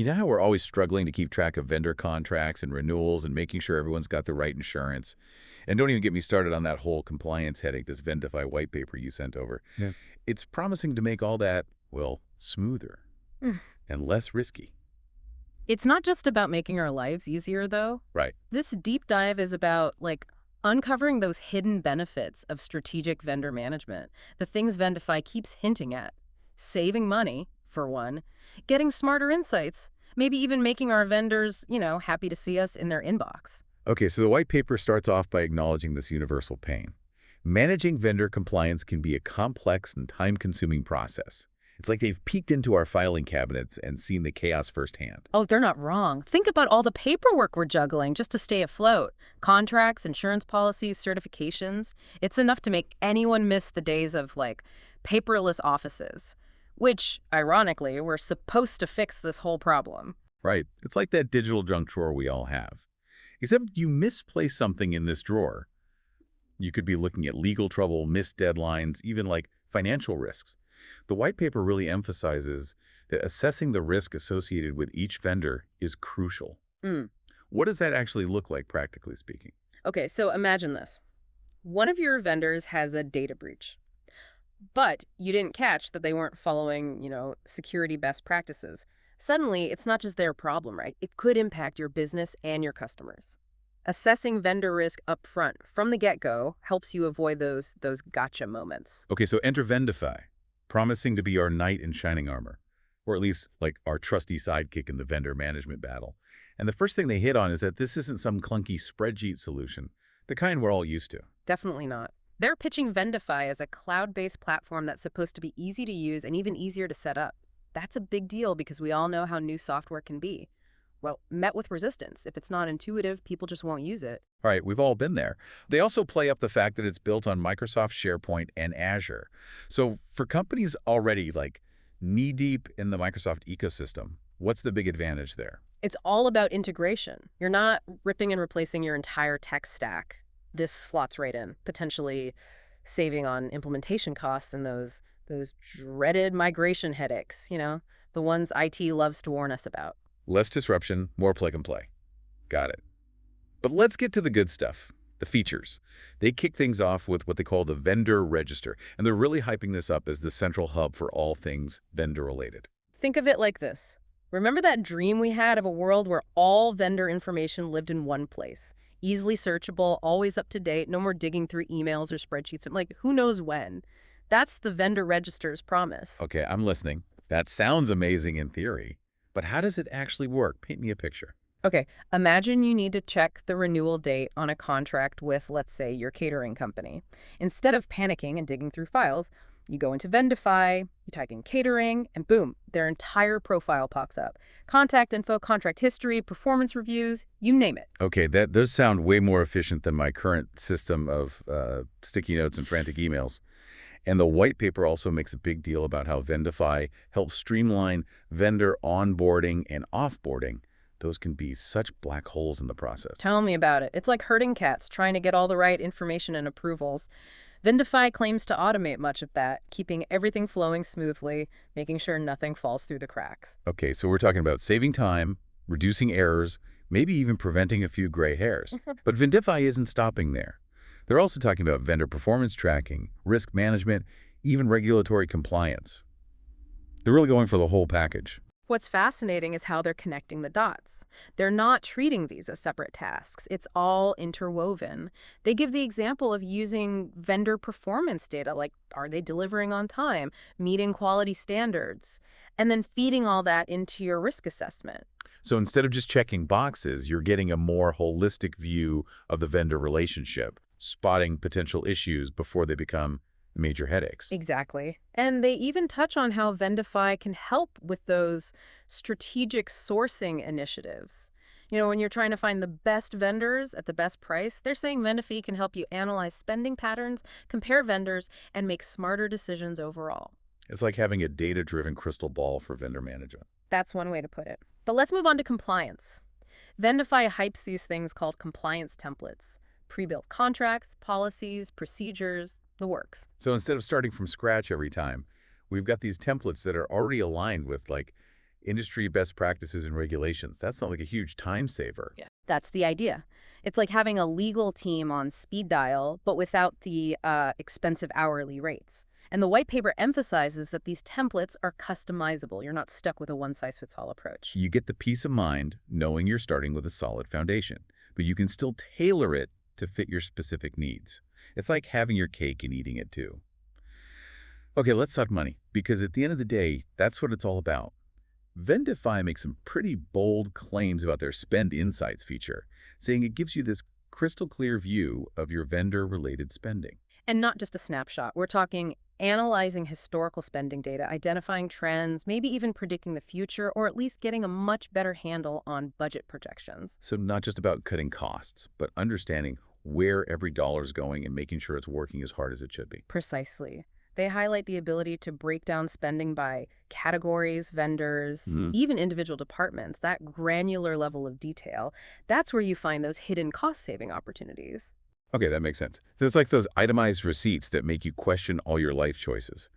You know how we're always struggling to keep track of vendor contracts and renewals and making sure everyone's got the right insurance? And don't even get me started on that whole compliance headache, this Vendifi white paper you sent over. Yeah. It's promising to make all that, well, smoother Mm. and less risky. It's not just about making our lives easier, though. Right. This deep dive is about, uncovering those hidden benefits of strategic vendor management, the things Vendify keeps hinting at. Saving money, for one, getting smarter insights, maybe even making our vendors, happy to see us in their inbox. Okay, so the white paper starts off by acknowledging this universal pain. Managing vendor compliance can be a complex and time-consuming process. It's like they've peeked into our filing cabinets and seen the chaos firsthand. Oh, they're not wrong. Think about all the paperwork we're juggling just to stay afloat. Contracts, insurance policies, certifications. It's enough to make anyone miss the days of, paperless offices, which, ironically, we're supposed to fix this whole problem. Right. It's like that digital junk drawer we all have. Except you misplace something in this drawer. You could be looking at legal trouble, missed deadlines, even financial risks. The white paper really emphasizes that assessing the risk associated with each vendor is crucial. Mm. What does that actually look like, practically speaking? Okay, so imagine this. One of your vendors has a data breach, but you didn't catch that they weren't following, security best practices. Suddenly, it's not just their problem, right? It could impact your business and your customers. Assessing vendor risk up front from the get-go helps you avoid those gotcha moments. Okay, so enter Vendifi, promising to be our knight in shining armor, or at least our trusty sidekick in the vendor management battle. And the first thing they hit on is that this isn't some clunky spreadsheet solution, the kind we're all used to. Definitely not. They're pitching Vendify as a cloud-based platform that's supposed to be easy to use and even easier to set up. That's a big deal because we all know how new software can be. Well, met with resistance. If it's not intuitive, people just won't use it. All right, we've all been there. They also play up the fact that it's built on Microsoft SharePoint and Azure. So for companies already knee-deep in the Microsoft ecosystem, what's the big advantage there? It's all about integration. You're not ripping and replacing your entire tech stack. This slots right in, potentially saving on implementation costs and those dreaded migration headaches, the ones IT loves to warn us about. Less disruption, more plug and play. Got it. But let's get to the good stuff, the features. They kick things off with what they call the vendor register, and they're really hyping this up as the central hub for all things vendor-related. Think of it like this. Remember that dream we had of a world where all vendor information lived in one place? Easily searchable, always up to date, no more digging through emails or spreadsheets, and who knows when. That's the vendor register's promise. Okay, I'm listening. That sounds amazing in theory, but how does it actually work? Paint me a picture. Okay, imagine you need to check the renewal date on a contract with, let's say, your catering company. Instead of panicking and digging through files, you go into Vendify, you type in catering, and boom, their entire profile pops up. Contact info, contract history, performance reviews, you name it. Okay, that does sound way more efficient than my current system of sticky notes and frantic emails. And the white paper also makes a big deal about how Vendify helps streamline vendor onboarding and offboarding. Those can be such black holes in the process. Tell me about it. It's like herding cats trying to get all the right information and approvals. Vendify claims to automate much of that, keeping everything flowing smoothly, making sure nothing falls through the cracks. Okay, so we're talking about saving time, reducing errors, maybe even preventing a few gray hairs. But Vendify isn't stopping there. They're also talking about vendor performance tracking, risk management, even regulatory compliance. They're really going for the whole package. What's fascinating is how they're connecting the dots. They're not treating these as separate tasks. It's all interwoven. They give the example of using vendor performance data, like are they delivering on time, meeting quality standards, and then feeding all that into your risk assessment. So instead of just checking boxes, you're getting a more holistic view of the vendor relationship, spotting potential issues before they become major headaches. Exactly. And they even touch on how Vendify can help with those strategic sourcing initiatives. When you're trying to find the best vendors at the best price, they're saying Vendify can help you analyze spending patterns, compare vendors, and make smarter decisions overall. It's like having a data-driven crystal ball for vendor management. That's one way to put it. But let's move on to compliance. Vendify hypes these things called compliance templates. Pre-built contracts, policies, procedures, the works. So instead of starting from scratch every time, we've got these templates that are already aligned with industry best practices and regulations. That's not like a huge time saver. Yeah. That's the idea. It's like having a legal team on speed dial, but without the expensive hourly rates. And the white paper emphasizes that these templates are customizable. You're not stuck with a one-size-fits-all approach. You get the peace of mind knowing you're starting with a solid foundation, but you can still tailor it to fit your specific needs. It's like having your cake and eating it too. Okay, let's talk money, because at the end of the day, that's what it's all about. Vendifi makes some pretty bold claims about their Spend Insights feature, saying it gives you this crystal clear view of your vendor-related spending. And not just a snapshot. We're talking analyzing historical spending data, identifying trends, maybe even predicting the future, or at least getting a much better handle on budget projections. So not just about cutting costs, but understanding where every dollar's going and making sure it's working as hard as it should be. Precisely. They highlight the ability to break down spending by categories, vendors, even individual departments, that granular level of detail. That's where you find those hidden cost-saving opportunities. Okay, that makes sense. It's like those itemized receipts that make you question all your life choices.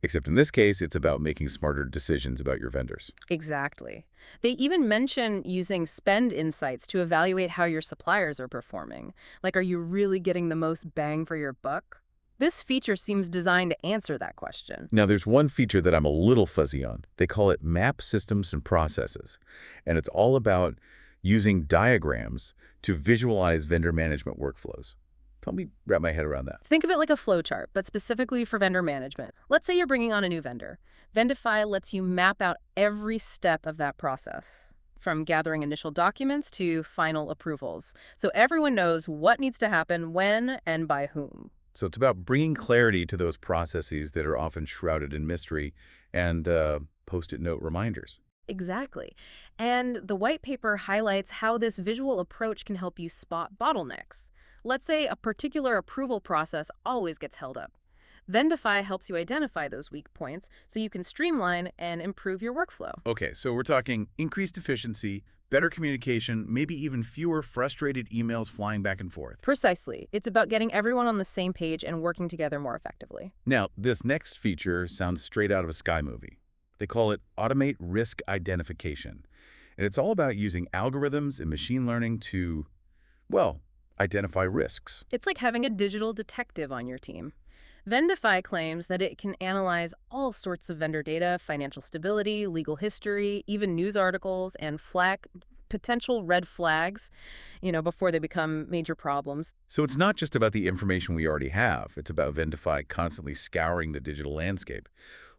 Except in this case, it's about making smarter decisions about your vendors. Exactly. They even mention using spend insights to evaluate how your suppliers are performing. Like, are you really getting the most bang for your buck? This feature seems designed to answer that question. Now, there's one feature that I'm a little fuzzy on. They call it Map Systems and Processes, and it's all about using diagrams to visualize vendor management workflows. Help me wrap my head around that. Think of it like a flowchart, but specifically for vendor management. Let's say you're bringing on a new vendor. Vendifi lets you map out every step of that process, from gathering initial documents to final approvals, so everyone knows what needs to happen, when, and by whom. So it's about bringing clarity to those processes that are often shrouded in mystery and Post-it note reminders. Exactly. And the white paper highlights how this visual approach can help you spot bottlenecks. Let's say a particular approval process always gets held up. Vendifi helps you identify those weak points so you can streamline and improve your workflow. Okay, so we're talking increased efficiency, better communication, maybe even fewer frustrated emails flying back and forth. Precisely. It's about getting everyone on the same page and working together more effectively. Now, this next feature sounds straight out of a Sky movie. They call it Automate Risk Identification. And it's all about using algorithms and machine learning to, well, identify risks. It's like having a digital detective on your team. Vendifi claims that it can analyze all sorts of vendor data, financial stability, legal history, even news articles, and flag potential red flags, before they become major problems. So it's not just about the information we already have. It's about Vendifi constantly scouring the digital landscape,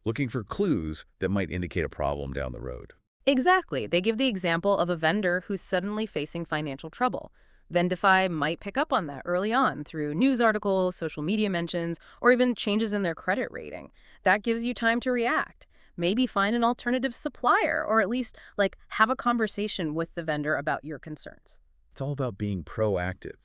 looking for clues that might indicate a problem down the road. Exactly. They give the example of a vendor who's suddenly facing financial trouble. Vendifi might pick up on that early on through news articles, social media mentions, or even changes in their credit rating. That gives you time to react. Maybe find an alternative supplier, or at least have a conversation with the vendor about your concerns. It's all about being proactive,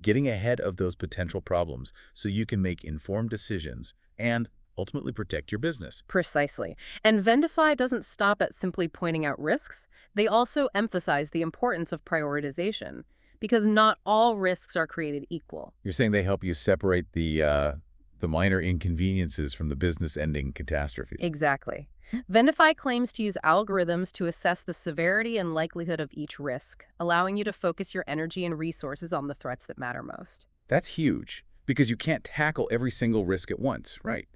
getting ahead of those potential problems so you can make informed decisions and ultimately protect your business. Precisely. And Vendifi doesn't stop at simply pointing out risks. They also emphasize the importance of prioritization, because not all risks are created equal. You're saying they help you separate the minor inconveniences from the business-ending catastrophe. Exactly. Vendifi claims to use algorithms to assess the severity and likelihood of each risk, allowing you to focus your energy and resources on the threats that matter most. That's huge, because you can't tackle every single risk at once, right?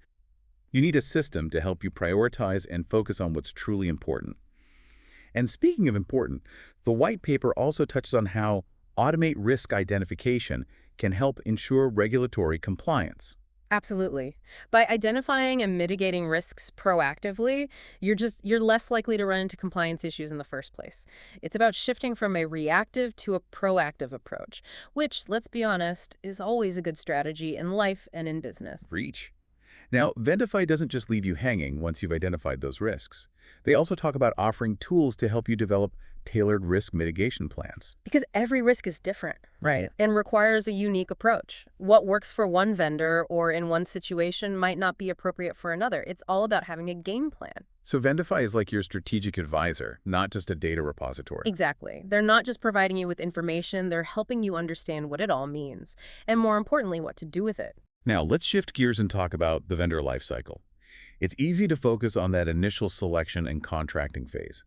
You need a system to help you prioritize and focus on what's truly important. And speaking of important, the white paper also touches on how Automate Risk Identification can help ensure regulatory compliance. Absolutely. By identifying and mitigating risks proactively, you're less likely to run into compliance issues in the first place. It's about shifting from a reactive to a proactive approach, which, let's be honest, is always a good strategy in life and in business. Reach. Now, Vendifi doesn't just leave you hanging once you've identified those risks. They also talk about offering tools to help you develop tailored risk mitigation plans. Because every risk is different, right? And requires a unique approach. What works for one vendor or in one situation might not be appropriate for another. It's all about having a game plan. So Vendifi is like your strategic advisor, not just a data repository. Exactly. They're not just providing you with information, they're helping you understand what it all means, and more importantly, what to do with it. Now, let's shift gears and talk about the vendor lifecycle. It's easy to focus on that initial selection and contracting phase.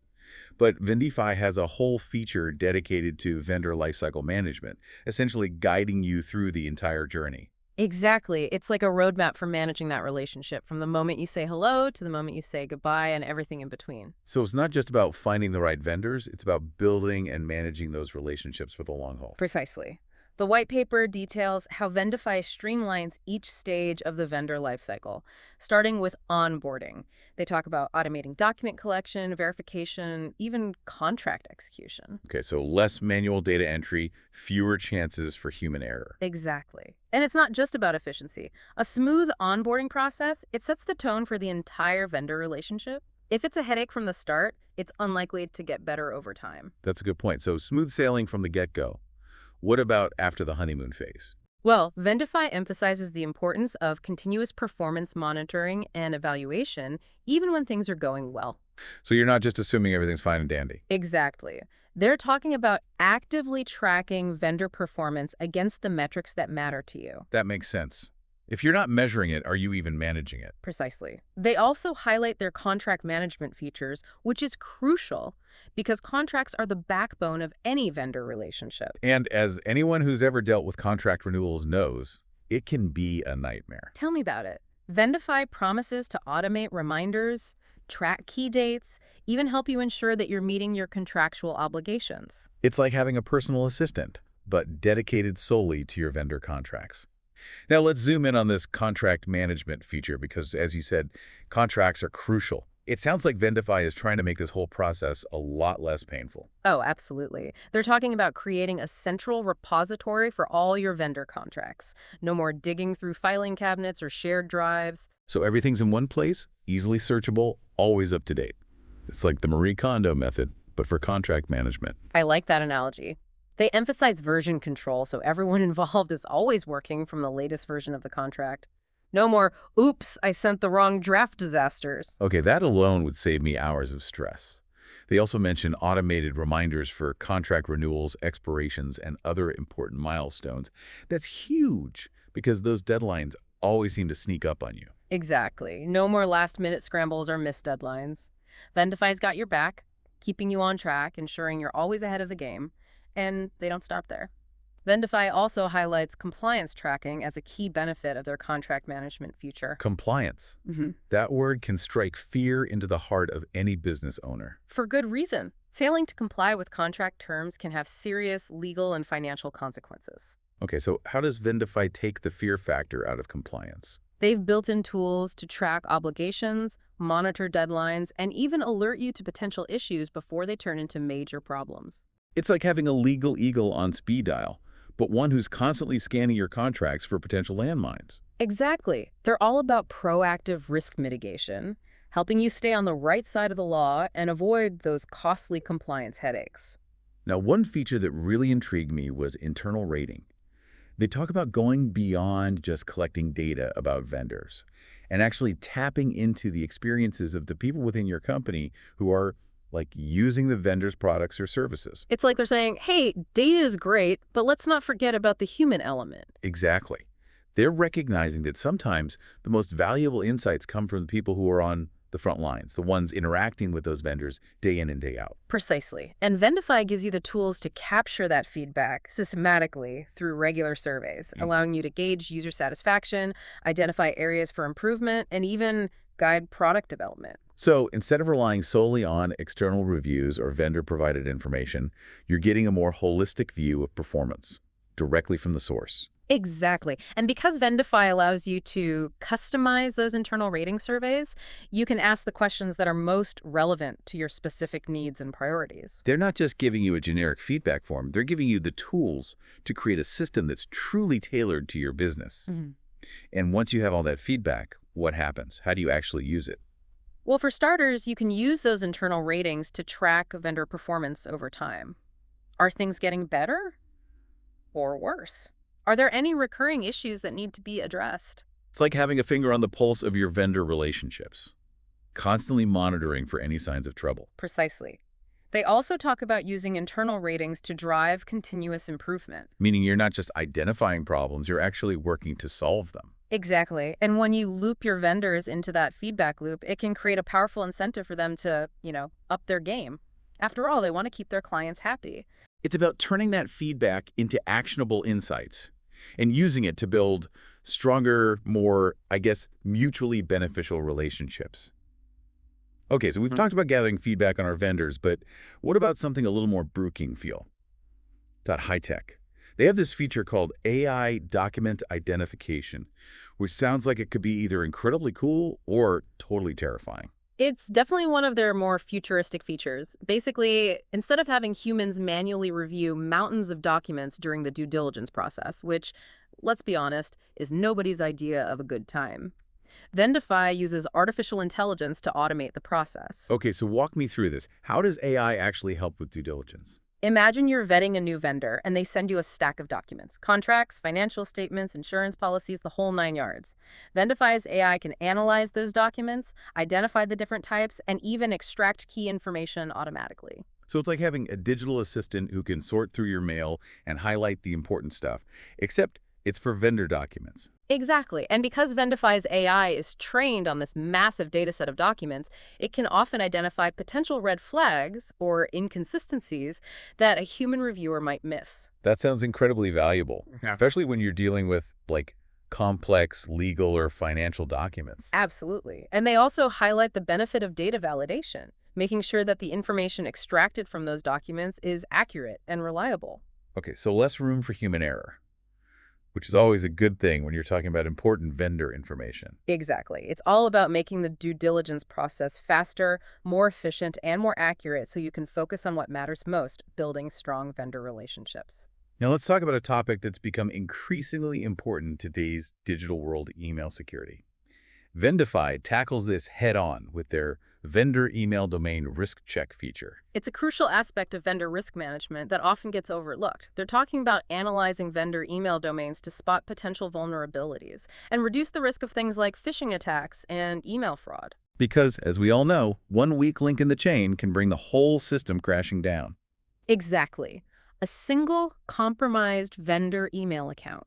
But Vendifi has a whole feature dedicated to vendor lifecycle management, essentially guiding you through the entire journey. Exactly. It's like a roadmap for managing that relationship from the moment you say hello to the moment you say goodbye and everything in between. So it's not just about finding the right vendors, it's about building and managing those relationships for the long haul. Precisely. The white paper details how Vendify streamlines each stage of the vendor lifecycle, starting with onboarding. They talk about automating document collection, verification, even contract execution. Okay, so less manual data entry, fewer chances for human error. Exactly. And it's not just about efficiency. A smooth onboarding process, it sets the tone for the entire vendor relationship. If it's a headache from the start, it's unlikely to get better over time. That's a good point. So smooth sailing from the get-go. What about after the honeymoon phase? Well, Vendify emphasizes the importance of continuous performance monitoring and evaluation, even when things are going well. So you're not just assuming everything's fine and dandy. Exactly. They're talking about actively tracking vendor performance against the metrics that matter to you. That makes sense. If you're not measuring it, are you even managing it? Precisely. They also highlight their contract management features, which is crucial because contracts are the backbone of any vendor relationship. And as anyone who's ever dealt with contract renewals knows, it can be a nightmare. Tell me about it. Vendify promises to automate reminders, track key dates, even help you ensure that you're meeting your contractual obligations. It's like having a personal assistant, but dedicated solely to your vendor contracts. Now let's zoom in on this contract management feature because, as you said, contracts are crucial. It sounds like Vendify is trying to make this whole process a lot less painful. Oh, absolutely. They're talking about creating a central repository for all your vendor contracts. No more digging through filing cabinets or shared drives. So everything's in one place, easily searchable, always up to date. It's like the Marie Kondo method, but for contract management. I like that analogy. They emphasize version control, so everyone involved is always working from the latest version of the contract. No more, oops, I sent the wrong draft disasters. Okay, that alone would save me hours of stress. They also mention automated reminders for contract renewals, expirations, and other important milestones. That's huge because those deadlines always seem to sneak up on you. Exactly. No more last-minute scrambles or missed deadlines. Vendify's got your back, keeping you on track, ensuring you're always ahead of the game. And they don't stop there. Vendify also highlights compliance tracking as a key benefit of their contract management feature. Compliance. That word can strike fear into the heart of any business owner. For good reason. Failing to comply with contract terms can have serious legal and financial consequences. Okay, so how does Vendify take the fear factor out of compliance? They've built in tools to track obligations, monitor deadlines, and even alert you to potential issues before they turn into major problems. It's like having a legal eagle on speed dial, but one who's constantly scanning your contracts for potential landmines. Exactly. They're all about proactive risk mitigation, helping you stay on the right side of the law and avoid those costly compliance headaches. Now, one feature that really intrigued me was internal rating. They talk about going beyond just collecting data about vendors and actually tapping into the experiences of the people within your company who are like using the vendor's products or services. It's like they're saying, hey, data is great, but let's not forget about the human element. Exactly. They're recognizing that sometimes the most valuable insights come from the people who are on the front lines, the ones interacting with those vendors day in and day out. Precisely. And Vendify gives you the tools to capture that feedback systematically through regular surveys, allowing you to gauge user satisfaction, identify areas for improvement, and even guide product development. So instead of relying solely on external reviews or vendor-provided information, you're getting a more holistic view of performance directly from the source. Exactly. And because Vendify allows you to customize those internal rating surveys, you can ask the questions that are most relevant to your specific needs and priorities. They're not just giving you a generic feedback form, they're giving you the tools to create a system that's truly tailored to your business. And once you have all that feedback, what happens? How do you actually use it? Well, for starters, you can use those internal ratings to track vendor performance over time. Are things getting better or worse? Are there any recurring issues that need to be addressed? It's like having a finger on the pulse of your vendor relationships, constantly monitoring for any signs of trouble. Precisely. They also talk about using internal ratings to drive continuous improvement. Meaning you're not just identifying problems, you're actually working to solve them. Exactly. And when you loop your vendors into that feedback loop, it can create a powerful incentive for them to, up their game. After all, they want to keep their clients happy. It's about turning that feedback into actionable insights and using it to build stronger, more, I guess, mutually beneficial relationships. Okay, so we've talked about gathering feedback on our vendors, but what about something a little more Brooking feel? That high tech. They have this feature called AI document identification, which sounds like it could be either incredibly cool or totally terrifying. It's definitely one of their more futuristic features. Basically, instead of having humans manually review mountains of documents during the due diligence process, which, let's be honest, is nobody's idea of a good time, Vendify uses artificial intelligence to automate the process. Okay, so walk me through this. How does AI actually help with due diligence? Imagine you're vetting a new vendor and they send you a stack of documents, contracts, financial statements, insurance policies, the whole 9 yards. Vendify's AI can analyze those documents, identify the different types, and even extract key information automatically. So it's like having a digital assistant who can sort through your mail and highlight the important stuff, except it's for vendor documents. Exactly. And because Vendify's AI is trained on this massive data set of documents, it can often identify potential red flags or inconsistencies that a human reviewer might miss. That sounds incredibly valuable, Yeah. especially when you're dealing with, like, complex legal or financial documents. Absolutely. And they also highlight the benefit of data validation, making sure that the information extracted from those documents is accurate and reliable. Okay, so less room for human error, which is always a good thing when you're talking about important vendor information. Exactly. It's all about making the due diligence process faster, more efficient, and more accurate so you can focus on what matters most, building strong vendor relationships. Now let's talk about a topic that's become increasingly important in today's digital world: email security. Vendify tackles this head-on with their vendor email domain risk check feature. It's a crucial aspect of vendor risk management that often gets overlooked. They're talking about analyzing vendor email domains to spot potential vulnerabilities and reduce the risk of things like phishing attacks and email fraud. Because, as we all know, one weak link in the chain can bring the whole system crashing down. Exactly. A single compromised vendor email account.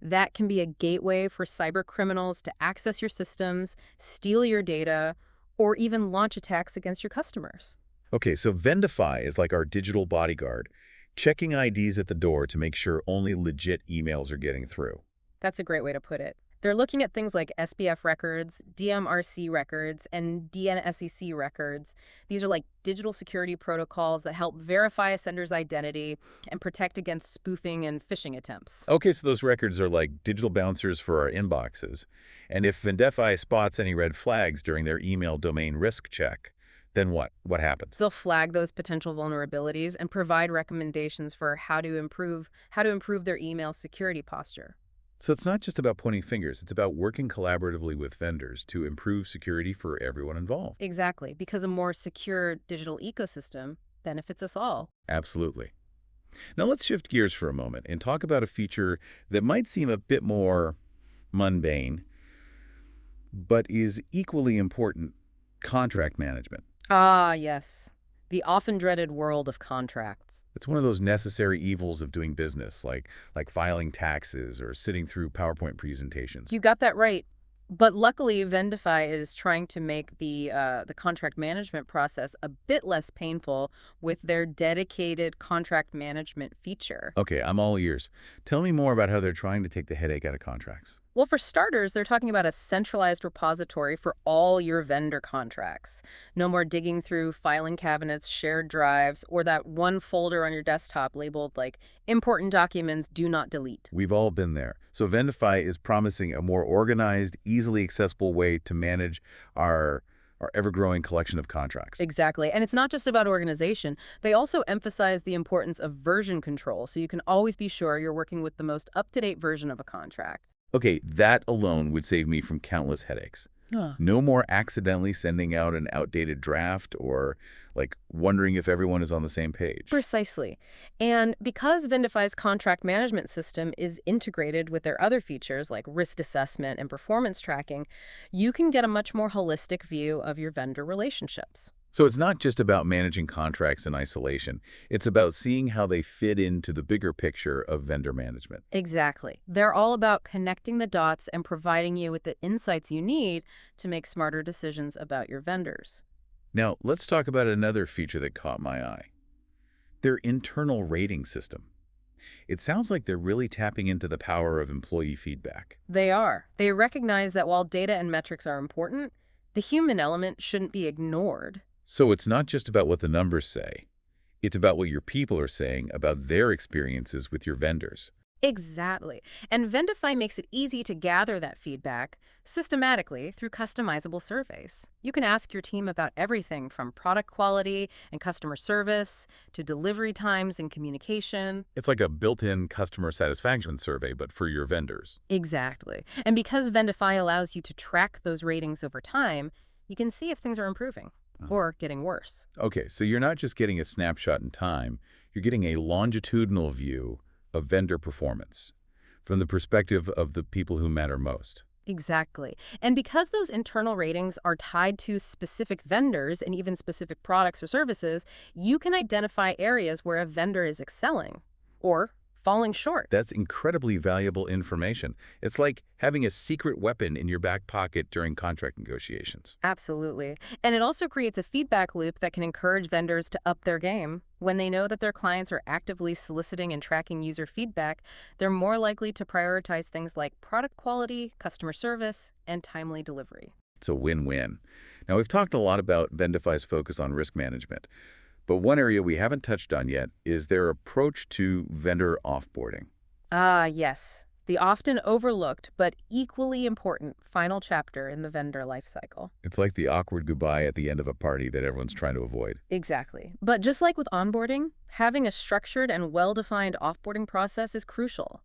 That can be a gateway for cyber criminals to access your systems, steal your data, or even launch attacks against your customers. Okay, so Vendify is like our digital bodyguard, checking IDs at the door to make sure only legit emails are getting through. That's a great way to put it. They're looking at things like SPF records, DMRC records, and DNSEC records. These are like digital security protocols that help verify a sender's identity and protect against spoofing and phishing attempts. Okay, so those records are like digital bouncers for our inboxes. And if Vendify spots any red flags during their email domain risk check, then what? What happens? So they'll flag those potential vulnerabilities and provide recommendations for how to improve their email security posture. So it's not just about pointing fingers, it's about working collaboratively with vendors to improve security for everyone involved. Exactly, because a more secure digital ecosystem benefits us all. Absolutely. Now let's shift gears for a moment and talk about a feature that might seem a bit more mundane, but is equally important: contract management. Ah, yes. The often dreaded world of contracts. It's one of those necessary evils of doing business, like filing taxes or sitting through PowerPoint presentations. You got that right. But luckily, Vendify is trying to make the contract management process a bit less painful with their dedicated contract management feature. Okay, I'm all ears. Tell me more about how they're trying to take the headache out of contracts. Well, for starters, they're talking about a centralized repository for all your vendor contracts. No more digging through filing cabinets, shared drives, or that one folder on your desktop labeled like important documents do not delete. We've all been there. So Vendify is promising a more organized, easily accessible way to manage our ever-growing collection of contracts. Exactly. And it's not just about organization. They also emphasize the importance of version control, so you can always be sure you're working with the most up-to-date version of a contract. Okay, that alone would save me from countless headaches. No more accidentally sending out an outdated draft or, like, wondering if everyone is on the same page. Precisely. And because Vendify's contract management system is integrated with their other features like risk assessment and performance tracking, you can get a much more holistic view of your vendor relationships. So it's not just about managing contracts in isolation. It's about seeing how they fit into the bigger picture of vendor management. Exactly. They're all about connecting the dots and providing you with the insights you need to make smarter decisions about your vendors. Now, let's talk about another feature that caught my eye. Their internal rating system. It sounds like they're really tapping into the power of employee feedback. They are. They recognize that while data and metrics are important, the human element shouldn't be ignored. So it's not just about what the numbers say. It's about what your people are saying about their experiences with your vendors. Exactly. And Vendify makes it easy to gather that feedback systematically through customizable surveys. You can ask your team about everything from product quality and customer service to delivery times and communication. It's like a built-in customer satisfaction survey, but for your vendors. Exactly. And because Vendify allows you to track those ratings over time, you can see if things are improving or getting worse. Okay, so you're not just getting a snapshot in time, you're getting a longitudinal view of vendor performance from the perspective of the people who matter most. Exactly. And because those internal ratings are tied to specific vendors and even specific products or services, you can identify areas where a vendor is excelling or falling short. That's incredibly valuable information. It's like having a secret weapon in your back pocket during contract negotiations. Absolutely. And it also creates a feedback loop that can encourage vendors to up their game. When they know that their clients are actively soliciting and tracking user feedback, they're more likely to prioritize things like product quality, customer service, and timely delivery. It's a win-win. Now, we've talked a lot about Vendify's focus on risk management, but one area we haven't touched on yet is their approach to vendor offboarding. Ah, yes. The often overlooked but equally important final chapter in the vendor lifecycle. It's like the awkward goodbye at the end of a party that everyone's trying to avoid. Exactly. But just like with onboarding, having a structured and well-defined offboarding process is crucial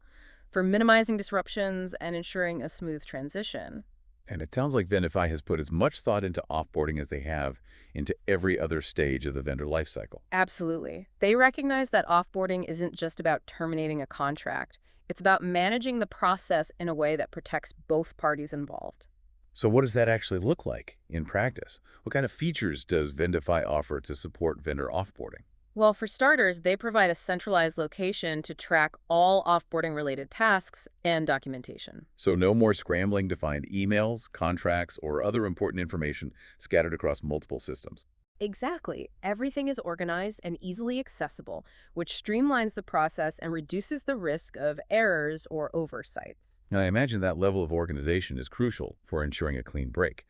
for minimizing disruptions and ensuring a smooth transition. And it sounds like Vendify has put as much thought into offboarding as they have into every other stage of the vendor lifecycle. Absolutely. They recognize that offboarding isn't just about terminating a contract. It's about managing the process in a way that protects both parties involved. So what does that actually look like in practice? What kind of features does Vendify offer to support vendor offboarding? Well, for starters, they provide a centralized location to track all offboarding-related tasks and documentation. So no more scrambling to find emails, contracts, or other important information scattered across multiple systems. Exactly. Everything is organized and easily accessible, which streamlines the process and reduces the risk of errors or oversights. And I imagine that level of organization is crucial for ensuring a clean break,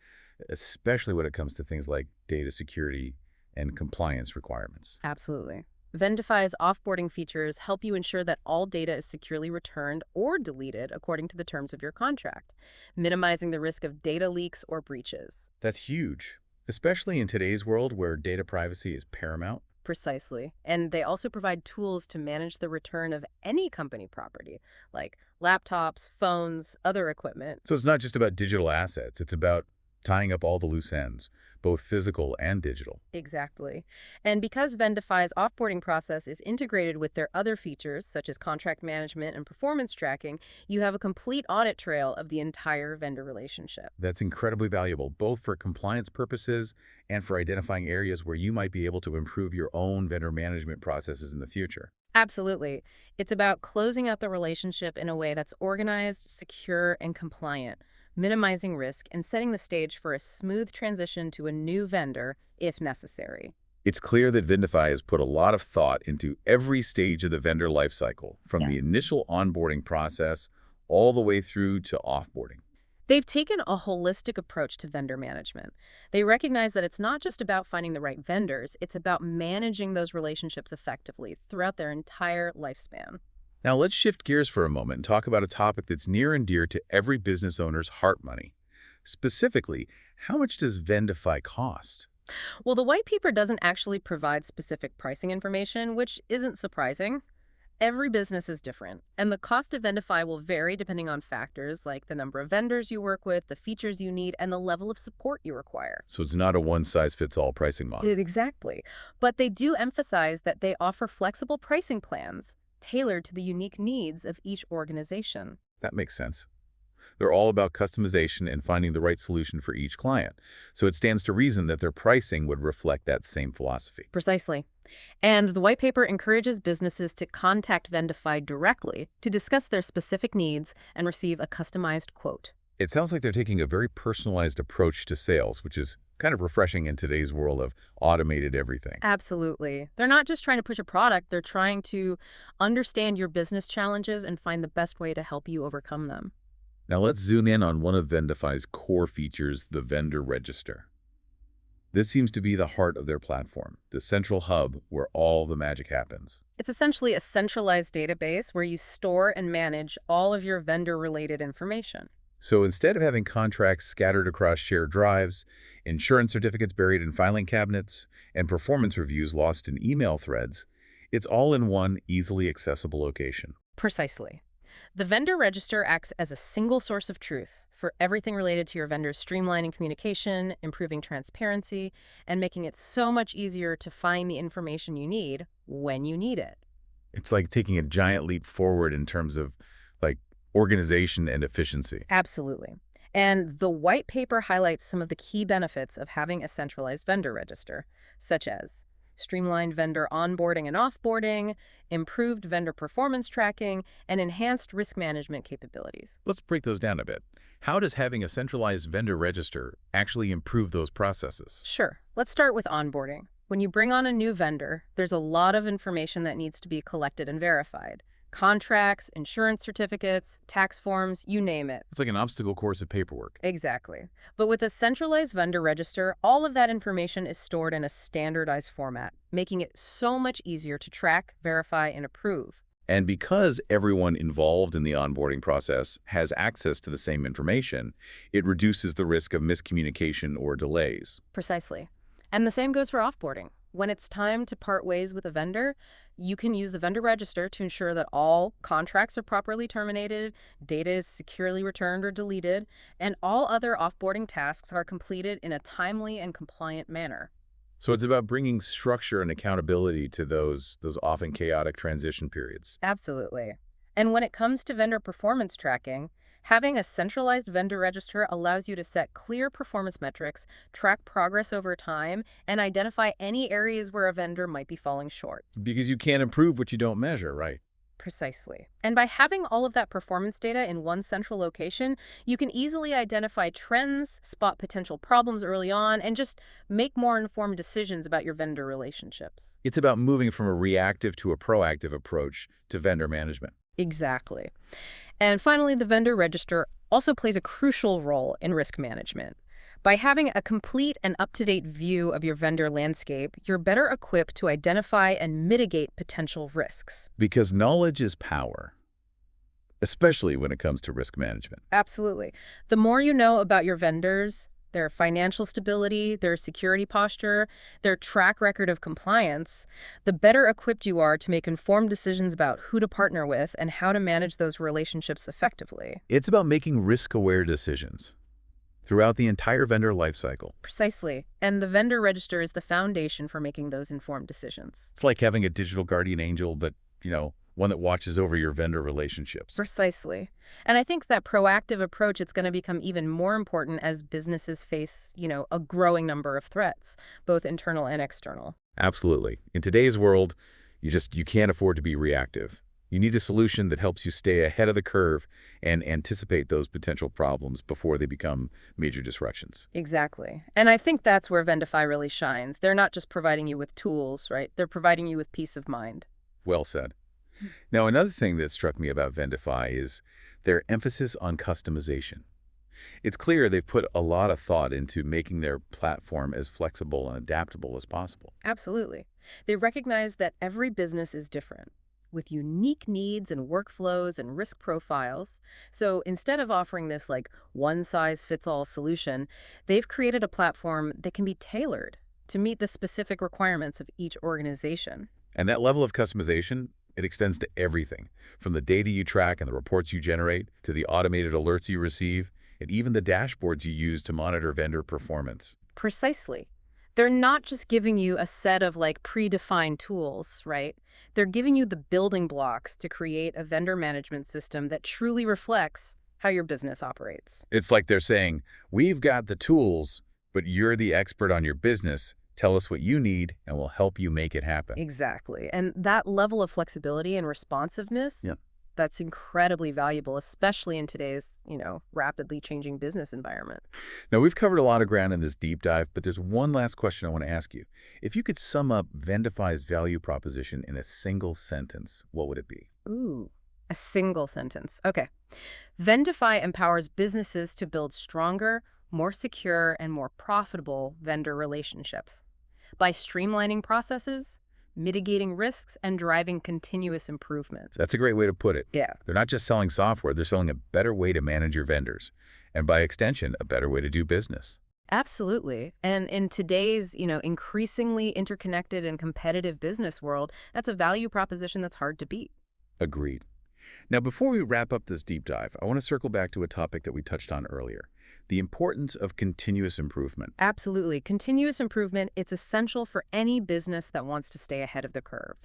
especially when it comes to things like data security and compliance requirements. Absolutely. Vendify's offboarding features help you ensure that all data is securely returned or deleted according to the terms of your contract, minimizing the risk of data leaks or breaches. That's huge, especially in today's world where data privacy is paramount. Precisely. And they also provide tools to manage the return of any company property, like laptops, phones, other equipment. So it's not just about digital assets, it's about tying up all the loose ends, both physical and digital. Exactly. And because Vendify's offboarding process is integrated with their other features, such as contract management and performance tracking, you have a complete audit trail of the entire vendor relationship. That's incredibly valuable, both for compliance purposes and for identifying areas where you might be able to improve your own vendor management processes in the future. Absolutely. It's about closing out the relationship in a way that's organized, secure, and compliant, minimizing risk and setting the stage for a smooth transition to a new vendor if necessary. It's clear that Vendify has put a lot of thought into every stage of the vendor lifecycle, from the initial onboarding process all the way through to offboarding. They've taken a holistic approach to vendor management. They recognize that it's not just about finding the right vendors, it's about managing those relationships effectively throughout their entire lifespan. Now let's shift gears for a moment and talk about a topic that's near and dear to every business owner's heart: money. Specifically, how much does Vendify cost? Well, the white paper doesn't actually provide specific pricing information, which isn't surprising. Every business is different, and the cost of Vendify will vary depending on factors like the number of vendors you work with, the features you need, and the level of support you require. So it's not a one-size-fits-all pricing model. Exactly. But they do emphasize that they offer flexible pricing plans tailored to the unique needs of each organization. That makes sense. They're all about customization and finding the right solution for each client. So it stands to reason that their pricing would reflect that same philosophy. Precisely. And the white paper encourages businesses to contact Vendify directly to discuss their specific needs and receive a customized quote. It sounds like they're taking a very personalized approach to sales, which is kind of refreshing in today's world of automated everything. Absolutely. They're not just trying to push a product, they're trying to understand your business challenges and find the best way to help you overcome them. Now let's zoom in on one of Vendify's core features, the vendor register. This seems to be the heart of their platform, the central hub where all the magic happens. It's essentially a centralized database where you store and manage all of your vendor-related information. So instead of having contracts scattered across shared drives, insurance certificates buried in filing cabinets, and performance reviews lost in email threads, it's all in one easily accessible location. Precisely. The vendor register acts as a single source of truth for everything related to your vendor's streamlining communication, improving transparency, and making it so much easier to find the information you need when you need it. It's like taking a giant leap forward in terms of like organization and efficiency. Absolutely. And the white paper highlights some of the key benefits of having a centralized vendor register, such as streamlined vendor onboarding and offboarding, improved vendor performance tracking, and enhanced risk management capabilities. Let's break those down a bit. How does having a centralized vendor register actually improve those processes? Sure. Let's start with onboarding. When you bring on a new vendor, there's a lot of information that needs to be collected and verified. Contracts, insurance certificates, tax forms, you name it. It's like an obstacle course of paperwork. Exactly. But with a centralized vendor register, all of that information is stored in a standardized format, making it so much easier to track, verify, and approve. And because everyone involved in the onboarding process has access to the same information, it reduces the risk of miscommunication or delays. Precisely. And the same goes for offboarding. When it's time to part ways with a vendor, you can use the vendor register to ensure that all contracts are properly terminated, data is securely returned or deleted, and all other offboarding tasks are completed in a timely and compliant manner. So it's about bringing structure and accountability to those often chaotic transition periods. Absolutely. And when it comes to vendor performance tracking, having a centralized vendor register allows you to set clear performance metrics, track progress over time, and identify any areas where a vendor might be falling short. Because you can't improve what you don't measure, right? Precisely. And by having all of that performance data in one central location, you can easily identify trends, spot potential problems early on, and just make more informed decisions about your vendor relationships. It's about moving from a reactive to a proactive approach to vendor management. Exactly. And finally, the vendor register also plays a crucial role in risk management. By having a complete and up-to-date view of your vendor landscape, you're better equipped to identify and mitigate potential risks. Because knowledge is power, especially when it comes to risk management. Absolutely. The more you know about your vendors, their financial stability, their security posture, their track record of compliance, the better equipped you are to make informed decisions about who to partner with and how to manage those relationships effectively. It's about making risk-aware decisions throughout the entire vendor lifecycle. Precisely. And the vendor register is the foundation for making those informed decisions. It's like having a digital guardian angel, but, one that watches over your vendor relationships. Precisely. And I think that proactive approach, it's going to become even more important as businesses face, a growing number of threats, both internal and external. Absolutely. In today's world, you can't afford to be reactive. You need a solution that helps you stay ahead of the curve and anticipate those potential problems before they become major disruptions. Exactly. And I think that's where Vendify really shines. They're not just providing you with tools, right? They're providing you with peace of mind. Well said. Now, another thing that struck me about Vendify is their emphasis on customization. It's clear they've put a lot of thought into making their platform as flexible and adaptable as possible. Absolutely. They recognize that every business is different, with unique needs and workflows and risk profiles. So instead of offering this one-size-fits-all solution, they've created a platform that can be tailored to meet the specific requirements of each organization. And that level of customization, it extends to everything, from the data you track and the reports you generate, to the automated alerts you receive, and even the dashboards you use to monitor vendor performance. Precisely. They're not just giving you a set of predefined tools, right? They're giving you the building blocks to create a vendor management system that truly reflects how your business operates. It's like they're saying, we've got the tools, but you're the expert on your business. Tell us what you need, and we'll help you make it happen. Exactly. And that level of flexibility and responsiveness, Yeah. that's incredibly valuable, especially in today's, rapidly changing business environment. Now, we've covered a lot of ground in this deep dive, but there's one last question I want to ask you. If you could sum up Vendify's value proposition in a single sentence, what would it be? Ooh, a single sentence. Okay. Vendify empowers businesses to build stronger, more secure, and more profitable vendor relationships by streamlining processes, mitigating risks, and driving continuous improvement. That's a great way to put it. Yeah, They're not just selling software, they're selling a better way to manage your vendors, and by extension, a better way to do business. absolutely. And in today's, increasingly interconnected and competitive business world, that's a value proposition that's hard to beat. Agreed. Now, before we wrap up this deep dive, I want to circle back to a topic that we touched on earlier, the importance of continuous improvement. Absolutely. Continuous improvement, it's essential for any business that wants to stay ahead of the curve.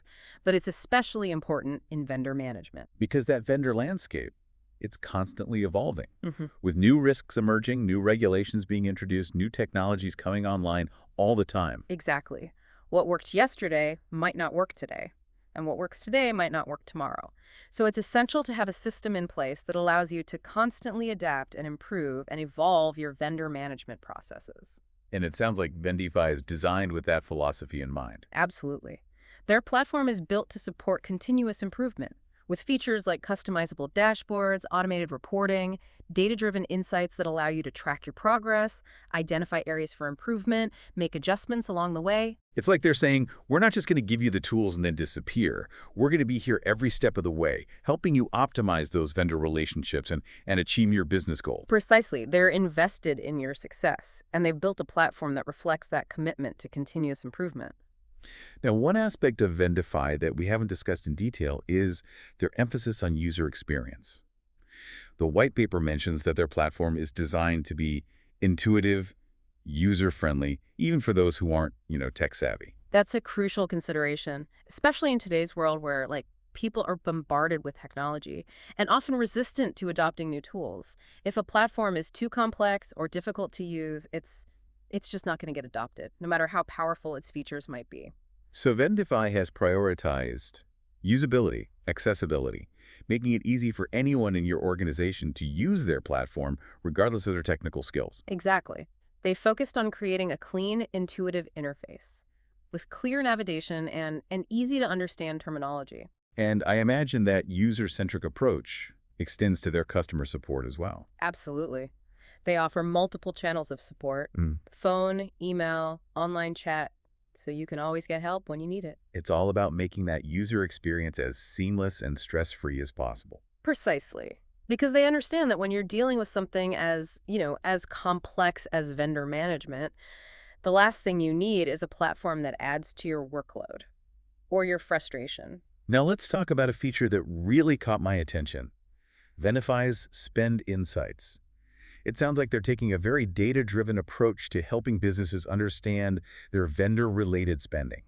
But it's especially important in vendor management. Because that vendor landscape, it's constantly evolving. Hmm. With new risks emerging, new regulations being introduced, new technologies coming online all the time. Exactly. What worked yesterday might not work today, and what works today might not work tomorrow. So it's essential to have a system in place that allows you to constantly adapt and improve and evolve your vendor management processes. And it sounds like Vendify is designed with that philosophy in mind. Absolutely. Their platform is built to support continuous improvement, with features like customizable dashboards, automated reporting, data-driven insights that allow you to track your progress, identify areas for improvement, make adjustments along the way. It's like they're saying, we're not just going to give you the tools and then disappear. We're going to be here every step of the way, helping you optimize those vendor relationships and achieve your business goal. Precisely. They're invested in your success, and they've built a platform that reflects that commitment to continuous improvement. Now, one aspect of Vendify that we haven't discussed in detail is their emphasis on user experience. The white paper mentions that their platform is designed to be intuitive, user-friendly, even for those who aren't, tech savvy. That's a crucial consideration, especially in today's world where, people are bombarded with technology and often resistant to adopting new tools. If a platform is too complex or difficult to use, it's just not going to get adopted, no matter how powerful its features might be. So Vendify has prioritized usability, accessibility, making it easy for anyone in your organization to use their platform regardless of their technical skills. Exactly. They focused on creating a clean, intuitive interface with clear navigation and an easy-to-understand terminology. And I imagine that user-centric approach extends to their customer support as well. Absolutely. They offer multiple channels of support, phone, email, online chat, so you can always get help when you need it. It's all about making that user experience as seamless and stress-free as possible. Precisely. Because they understand that when you're dealing with something as, as complex as vendor management, the last thing you need is a platform that adds to your workload or your frustration. Now let's talk about a feature that really caught my attention, Vendify's Spend Insights. It sounds like they're taking a very data-driven approach to helping businesses understand their vendor-related spending.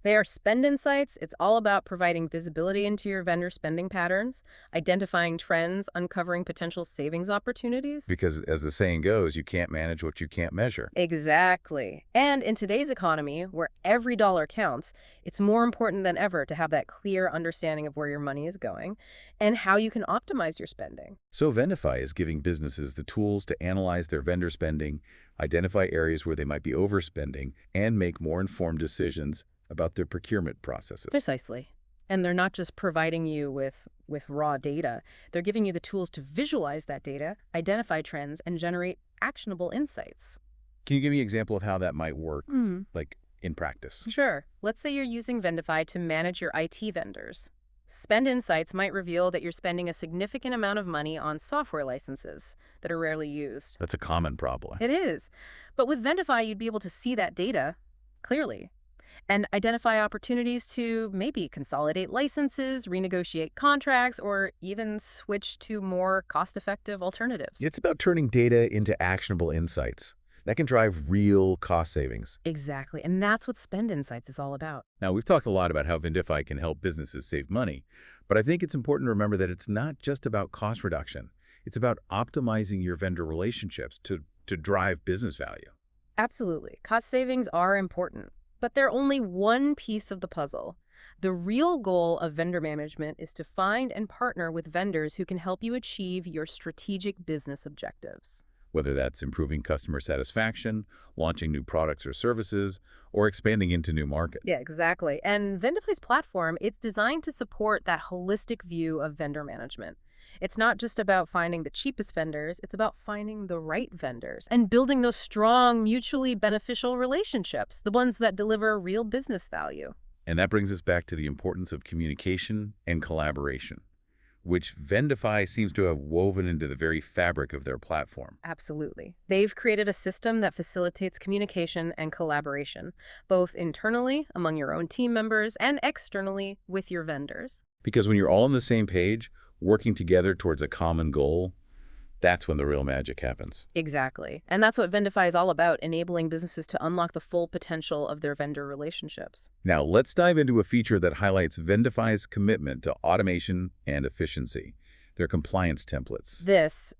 They are spend insights. It's all about providing visibility into your vendor spending patterns, identifying trends, uncovering potential savings opportunities. Because as the saying goes, you can't manage what you can't measure. Exactly. And in today's economy, where every dollar counts, it's more important than ever to have that clear understanding of where your money is going and how you can optimize your spending. So Vendify is giving businesses the tools to analyze their vendor spending, identify areas where they might be overspending, and make more informed decisions about their procurement processes. Precisely. And they're not just providing you with raw data. They're giving you the tools to visualize that data, identify trends, and generate actionable insights. Can you give me an example of how that might work, like in practice? Sure. Let's say you're using Vendify to manage your IT vendors. Spend Insights might reveal that you're spending a significant amount of money on software licenses that are rarely used. That's a common problem. It is. But with Vendify, you'd be able to see that data clearly and identify opportunities to maybe consolidate licenses, renegotiate contracts, or even switch to more cost-effective alternatives. It's about turning data into actionable insights. That can drive real cost savings. Exactly. And that's what Spend Insights is all about. Now, we've talked a lot about how Vendify can help businesses save money, but I think it's important to remember that it's not just about cost reduction. It's about optimizing your vendor relationships to drive business value. Absolutely. Cost savings are important, but they're only one piece of the puzzle. The real goal of vendor management is to find and partner with vendors who can help you achieve your strategic business objectives. Whether that's improving customer satisfaction, launching new products or services, or expanding into new Yeah, markets. exactly. And Vendify's platform, it's designed to support that holistic view of vendor management. It's not just about finding the cheapest vendors, it's about finding the right vendors and building those strong, mutually beneficial relationships, the ones that deliver real business value. And that brings us back to the importance of communication and collaboration, which Vendify seems to have woven into the very fabric of their platform. Absolutely. They've created a system that facilitates communication and collaboration, both internally among your own team members and externally with your vendors. Because when you're all on the same page, working together towards a common goal, that's when the real magic happens. Exactly. And that's what Vendify is all about, enabling businesses to unlock the full potential of their vendor relationships. Now, let's dive into a feature that highlights Vendify's commitment to automation and efficiency, their compliance templates. This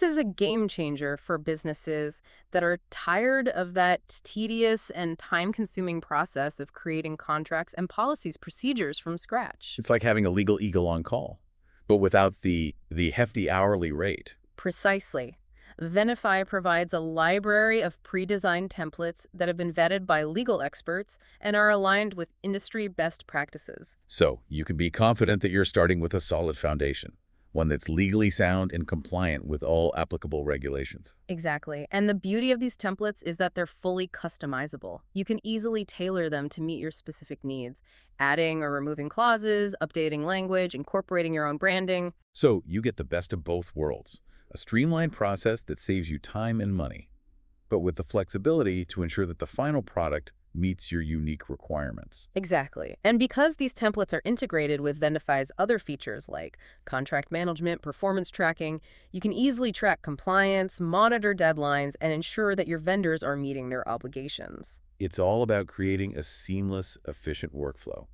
is a game changer for businesses that are tired of that tedious and time-consuming process of creating contracts and policies procedures from scratch. It's like having a legal eagle on call, but without the hefty hourly rate. Precisely. Venify provides a library of pre-designed templates that have been vetted by legal experts and are aligned with industry best practices. So you can be confident that you're starting with a solid foundation, one that's legally sound and compliant with all applicable regulations. Exactly. And the beauty of these templates is that they're fully customizable. You can easily tailor them to meet your specific needs, adding or removing clauses, updating language, incorporating your own branding. So you get the best of both worlds, a streamlined process that saves you time and money, but with the flexibility to ensure that the final product meets your unique requirements. Exactly. And because these templates are integrated with Vendify's other features like contract management, performance tracking, you can easily track compliance, monitor deadlines, and ensure that your vendors are meeting their obligations. It's all about creating a seamless, efficient workflow,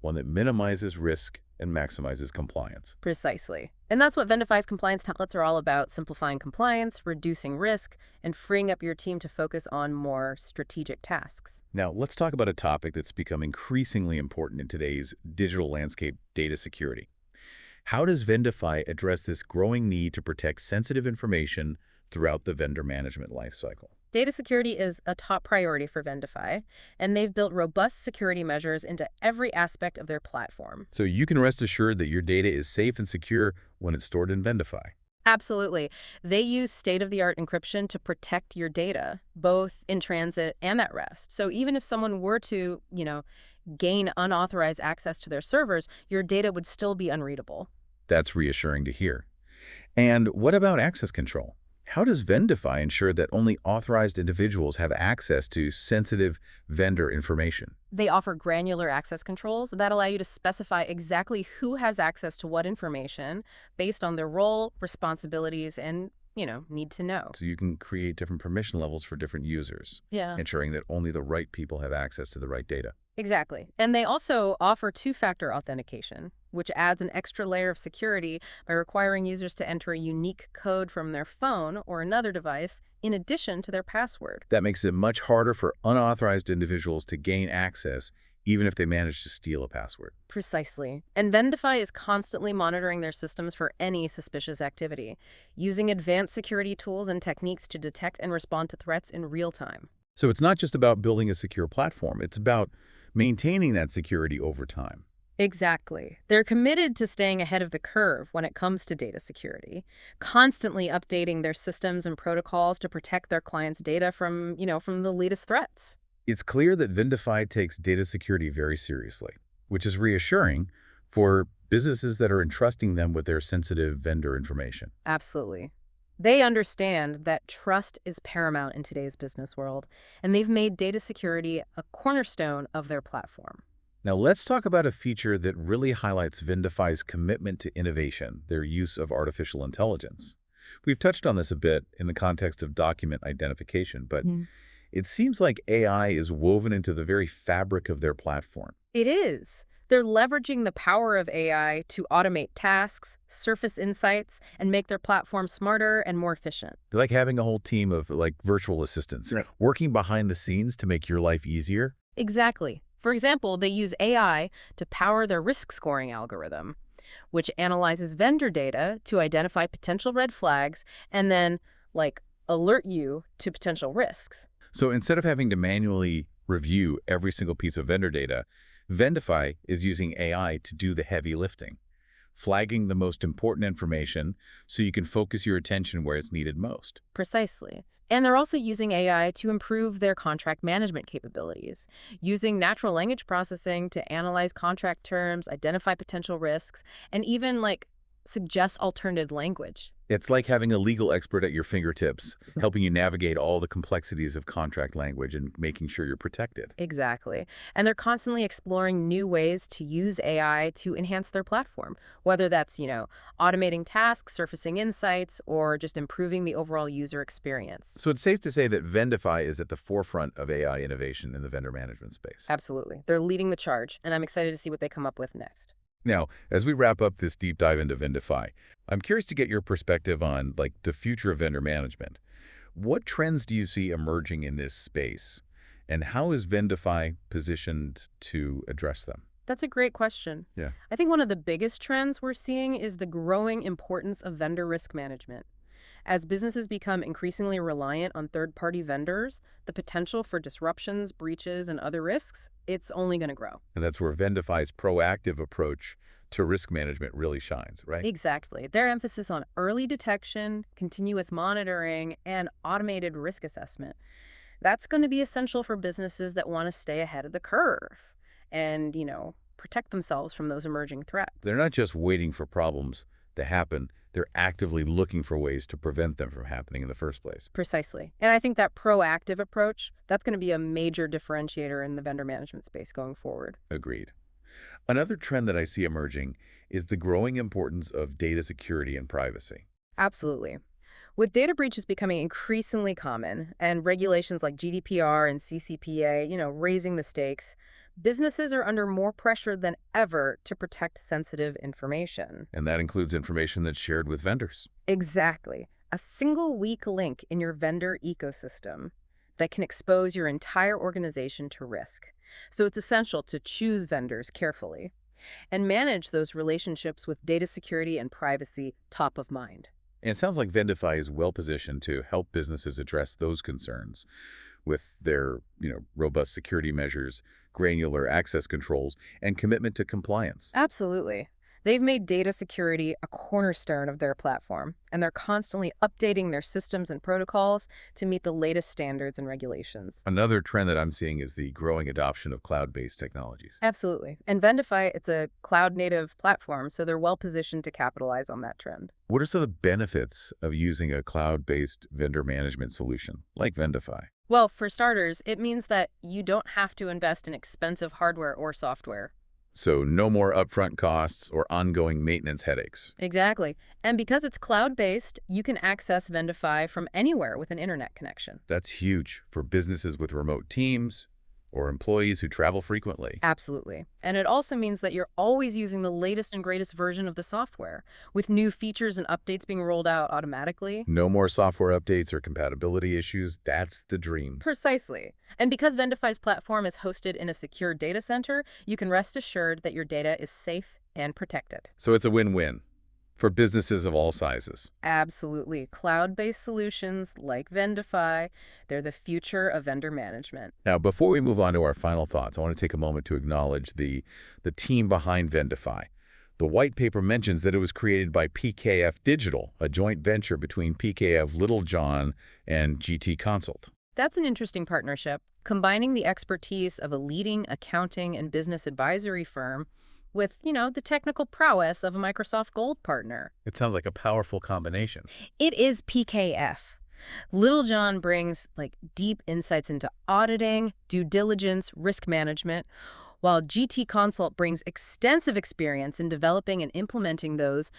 one that minimizes risk and maximizes compliance. Precisely. And that's what Vendify's compliance templates are all about, simplifying compliance, reducing risk, and freeing up your team to focus on more strategic tasks. Now, let's talk about a topic that's become increasingly important in today's digital landscape: data security. How does Vendify address this growing need to protect sensitive information throughout the vendor management lifecycle? Data security is a top priority for Vendify, and they've built robust security measures into every aspect of their platform. So you can rest assured that your data is safe and secure when it's stored in Vendify. Absolutely. They use state-of-the-art encryption to protect your data, both in transit and at rest. So even if someone were to, gain unauthorized access to their servers, your data would still be unreadable. That's reassuring to hear. And what about access control? How does Vendify ensure that only authorized individuals have access to sensitive vendor information? They offer granular access controls that allow you to specify exactly who has access to what information based on their role, responsibilities, and, need to know. So you can create different permission levels for different users, Yeah. ensuring that only the right people have access to the right data. Exactly. And they also offer two-factor authentication, which adds an extra layer of security by requiring users to enter a unique code from their phone or another device in addition to their password. That makes it much harder for unauthorized individuals to gain access, even if they manage to steal a password. Precisely. And Vendify is constantly monitoring their systems for any suspicious activity, using advanced security tools and techniques to detect and respond to threats in real time. So it's not just about building a secure platform, it's about maintaining that security over time. Exactly. They're committed to staying ahead of the curve when it comes to data security, constantly updating their systems and protocols to protect their clients' data from the latest threats. It's clear that Vendify takes data security very seriously, which is reassuring for businesses that are entrusting them with their sensitive vendor information. Absolutely. They understand that trust is paramount in today's business world, and they've made data security a cornerstone of their platform. Now let's talk about a feature that really highlights Vendify's commitment to innovation, their use of artificial intelligence. We've touched on this a bit in the context of document identification, but it seems like AI is woven into the very fabric of their platform. It is. They're leveraging the power of AI to automate tasks, surface insights, and make their platform smarter and more efficient. You're like having a whole team of like virtual assistants working behind the scenes to make your life easier. Exactly. For example, they use AI to power their risk scoring algorithm, which analyzes vendor data to identify potential red flags and then, alert you to potential risks. So instead of having to manually review every single piece of vendor data, Vendify is using AI to do the heavy lifting, flagging the most important information so you can focus your attention where it's needed most. Precisely. And they're also using AI to improve their contract management capabilities, using natural language processing to analyze contract terms, identify potential risks, and even, suggest alternative language. It's like having a legal expert at your fingertips, helping you navigate all the complexities of contract language and making sure you're protected. Exactly. And they're constantly exploring new ways to use AI to enhance their platform, whether that's, automating tasks, surfacing insights, or just improving the overall user experience. So it's safe to say that Vendify is at the forefront of AI innovation in the vendor management space. Absolutely. They're leading the charge, and I'm excited to see what they come up with next. Now, as we wrap up this deep dive into Vendify, I'm curious to get your perspective on the future of vendor management. What trends do you see emerging in this space, and how is Vendify positioned to address them? That's a great question. Yeah. I think one of the biggest trends we're seeing is the growing importance of vendor risk management. As businesses become increasingly reliant on third-party vendors, the potential for disruptions, breaches, and other risks, it's only going to grow. And that's where Vendify's proactive approach to risk management really shines, right? Exactly. Their emphasis on early detection, continuous monitoring, and automated risk assessment. That's going to be essential for businesses that want to stay ahead of the curve and, protect themselves from those emerging threats. They're not just waiting for problems to happen. They're actively looking for ways to prevent them from happening in the first place. Precisely. And I think that proactive approach, that's going to be a major differentiator in the vendor management space going forward. Agreed. Another trend that I see emerging is the growing importance of data security and privacy. Absolutely. With data breaches becoming increasingly common and regulations like GDPR and CCPA, raising the stakes, businesses are under more pressure than ever to protect sensitive information. And that includes information that's shared with vendors. Exactly. A single weak link in your vendor ecosystem that can expose your entire organization to risk. So it's essential to choose vendors carefully and manage those relationships with data security and privacy top of mind. And it sounds like Vendify is well positioned to help businesses address those concerns with their, robust security measures, granular access controls, and commitment to compliance. Absolutely. They've made data security a cornerstone of their platform, and they're constantly updating their systems and protocols to meet the latest standards and regulations. Another trend that I'm seeing is the growing adoption of cloud-based technologies. Absolutely. And Vendify, it's a cloud-native platform, so they're well-positioned to capitalize on that trend. What are some of the benefits of using a cloud-based vendor management solution like Vendify? Well, for starters, it means that you don't have to invest in expensive hardware or software. So no more upfront costs or ongoing maintenance headaches. Exactly. And because it's cloud-based, you can access Vendify from anywhere with an internet connection. That's huge for businesses with remote teams or employees who travel frequently. Absolutely. And it also means that you're always using the latest and greatest version of the software, with new features and updates being rolled out automatically. No more software updates or compatibility issues. That's the dream. Precisely. And because Vendify's platform is hosted in a secure data center, you can rest assured that your data is safe and protected. So it's a win-win for businesses of all sizes. Absolutely. Cloud-based solutions like Vendify, they're the future of vendor management. Now, before we move on to our final thoughts, I want to take a moment to acknowledge the team behind Vendify. The white paper mentions that it was created by PKF Digital, a joint venture between PKF Littlejohn and GT Consult. That's an interesting partnership, combining the expertise of a leading accounting and business advisory firm with, the technical prowess of a Microsoft Gold partner. It sounds like a powerful combination. It is PKF. Littlejohn brings deep insights into auditing, due diligence, risk management, while GT Consult brings extensive experience in developing and implementing those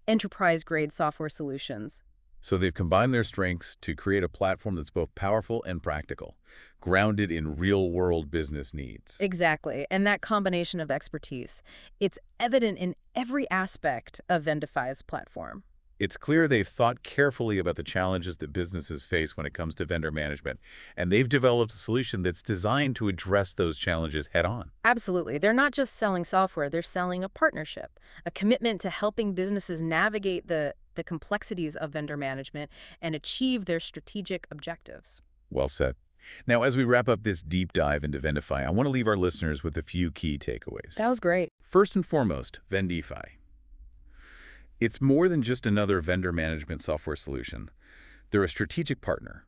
enterprise-grade software solutions. So they've combined their strengths to create a platform that's both powerful and practical, grounded in real-world business needs. Exactly. And that combination of expertise, it's evident in every aspect of Vendifi's platform. It's clear they've thought carefully about the challenges that businesses face when it comes to vendor management, and they've developed a solution that's designed to address those challenges head-on. Absolutely. They're not just selling software, they're selling a partnership, a commitment to helping businesses navigate the complexities of vendor management and achieve their strategic objectives. Well said. Now, as we wrap up this deep dive into Vendify, I want to leave our listeners with a few key takeaways. That was great. First and foremost, Vendify. It's more than just another vendor management software solution. They're a strategic partner,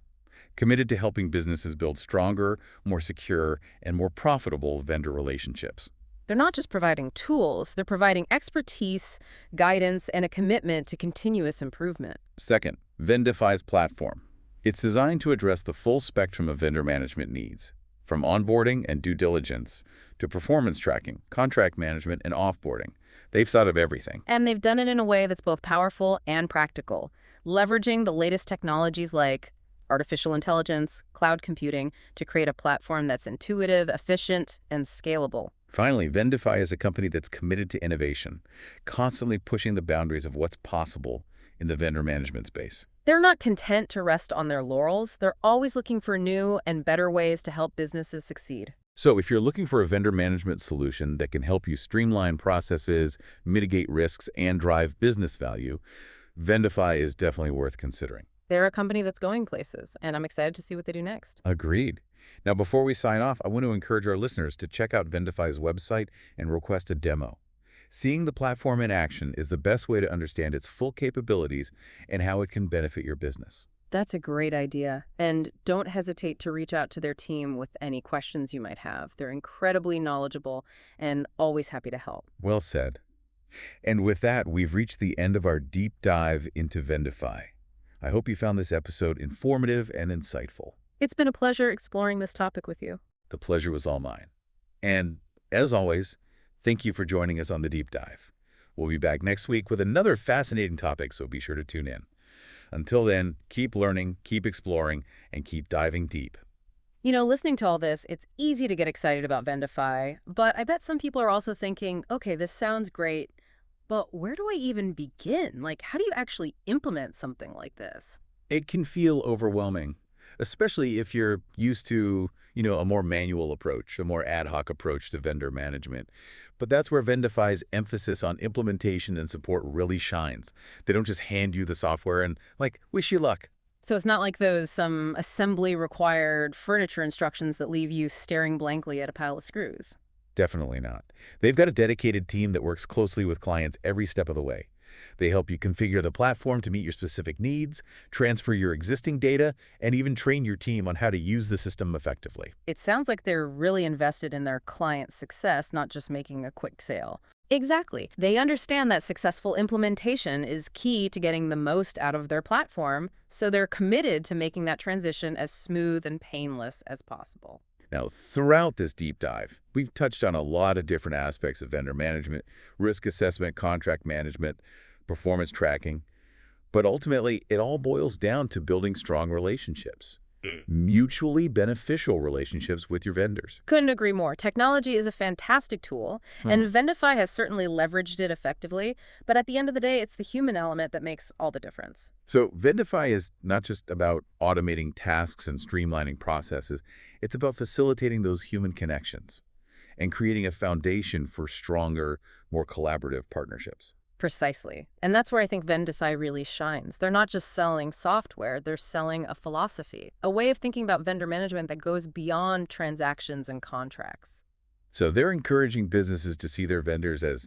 committed to helping businesses build stronger, more secure, and more profitable vendor relationships. They're not just providing tools, they're providing expertise, guidance, and a commitment to continuous improvement. Second, Vendify's platform. It's designed to address the full spectrum of vendor management needs, from onboarding and due diligence to performance tracking, contract management, and offboarding. They've thought of everything. And they've done it in a way that's both powerful and practical, leveraging the latest technologies like artificial intelligence, cloud computing, to create a platform that's intuitive, efficient, and scalable. Finally, Vendify is a company that's committed to innovation, constantly pushing the boundaries of what's possible in the vendor management space. They're not content to rest on their laurels. They're always looking for new and better ways to help businesses succeed. So if you're looking for a vendor management solution that can help you streamline processes, mitigate risks, and drive business value, Vendify is definitely worth considering. They're a company that's going places, and I'm excited to see what they do next. Agreed. Now, before we sign off, I want to encourage our listeners to check out Vendify's website and request a demo. Seeing the platform in action is the best way to understand its full capabilities and how it can benefit your business. That's a great idea. And don't hesitate to reach out to their team with any questions you might have. They're incredibly knowledgeable and always happy to help. Well said. And with that, we've reached the end of our deep dive into Vendify. I hope you found this episode informative and insightful. It's been a pleasure exploring this topic with you. The pleasure was all mine. And as always, thank you for joining us on the deep dive. We'll be back next week with another fascinating topic, so be sure to tune in. Until then, keep learning, keep exploring, and keep diving deep. You know, listening to all this, it's easy to get excited about Vendify, but I bet some people are also thinking, okay, this sounds great, but where do I even begin? Like, how do you actually implement something like this? It can feel overwhelming, especially if you're used to, a more manual approach, a more ad hoc approach to vendor management. But that's where Vendify's emphasis on implementation and support really shines. They don't just hand you the software and, wish you luck. So it's not like those some assembly-required furniture instructions that leave you staring blankly at a pile of screws. Definitely not. They've got a dedicated team that works closely with clients every step of the way. They help you configure the platform to meet your specific needs, transfer your existing data, and even train your team on how to use the system effectively. It sounds like they're really invested in their client's success, not just making a quick sale. Exactly. They understand that successful implementation is key to getting the most out of their platform, so they're committed to making that transition as smooth and painless as possible. Now, throughout this deep dive, we've touched on a lot of different aspects of vendor management, risk assessment, contract management, performance tracking, but ultimately, it all boils down to building strong relationships, mutually beneficial relationships with your vendors. Couldn't agree more. Technology is a fantastic tool, and Vendify has certainly leveraged it effectively, but at the end of the day, it's the human element that makes all the difference. So Vendify is not just about automating tasks and streamlining processes, it's about facilitating those human connections and creating a foundation for stronger, more collaborative partnerships. Precisely. And that's where I think Vendify really shines. They're not just selling software, they're selling a philosophy, a way of thinking about vendor management that goes beyond transactions and contracts. So they're encouraging businesses to see their vendors as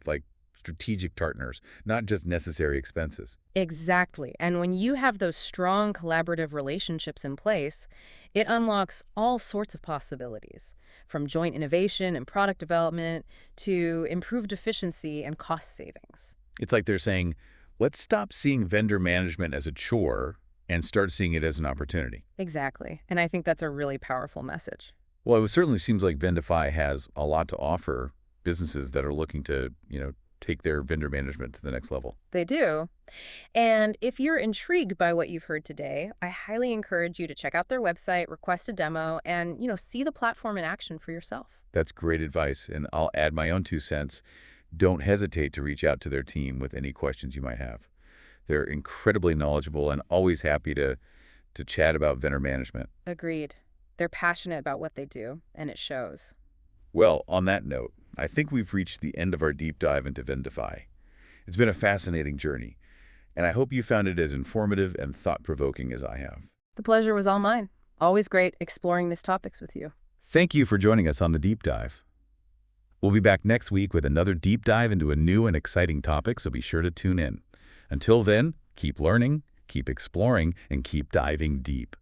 strategic partners, not just necessary expenses. Exactly. And when you have those strong collaborative relationships in place, it unlocks all sorts of possibilities, from joint innovation and product development to improved efficiency and cost savings. It's like they're saying, let's stop seeing vendor management as a chore and start seeing it as an opportunity. Exactly. And I think that's a really powerful message. Well, it certainly seems like Vendify has a lot to offer businesses that are looking to, take their vendor management to the next level. They do. And if you're intrigued by what you've heard today, I highly encourage you to check out their website, request a demo, and, see the platform in action for yourself. That's great advice, and I'll add my own 2 cents. Don't hesitate to reach out to their team with any questions you might have. They're incredibly knowledgeable and always happy to chat about vendor management. Agreed. They're passionate about what they do, and it shows. Well, on that note, I think we've reached the end of our deep dive into Vendify. It's been a fascinating journey, and I hope you found it as informative and thought-provoking as I have. The pleasure was all mine. Always great exploring these topics with you. Thank you for joining us on the deep dive. We'll be back next week with another deep dive into a new and exciting topic, so be sure to tune in. Until then, keep learning, keep exploring, and keep diving deep.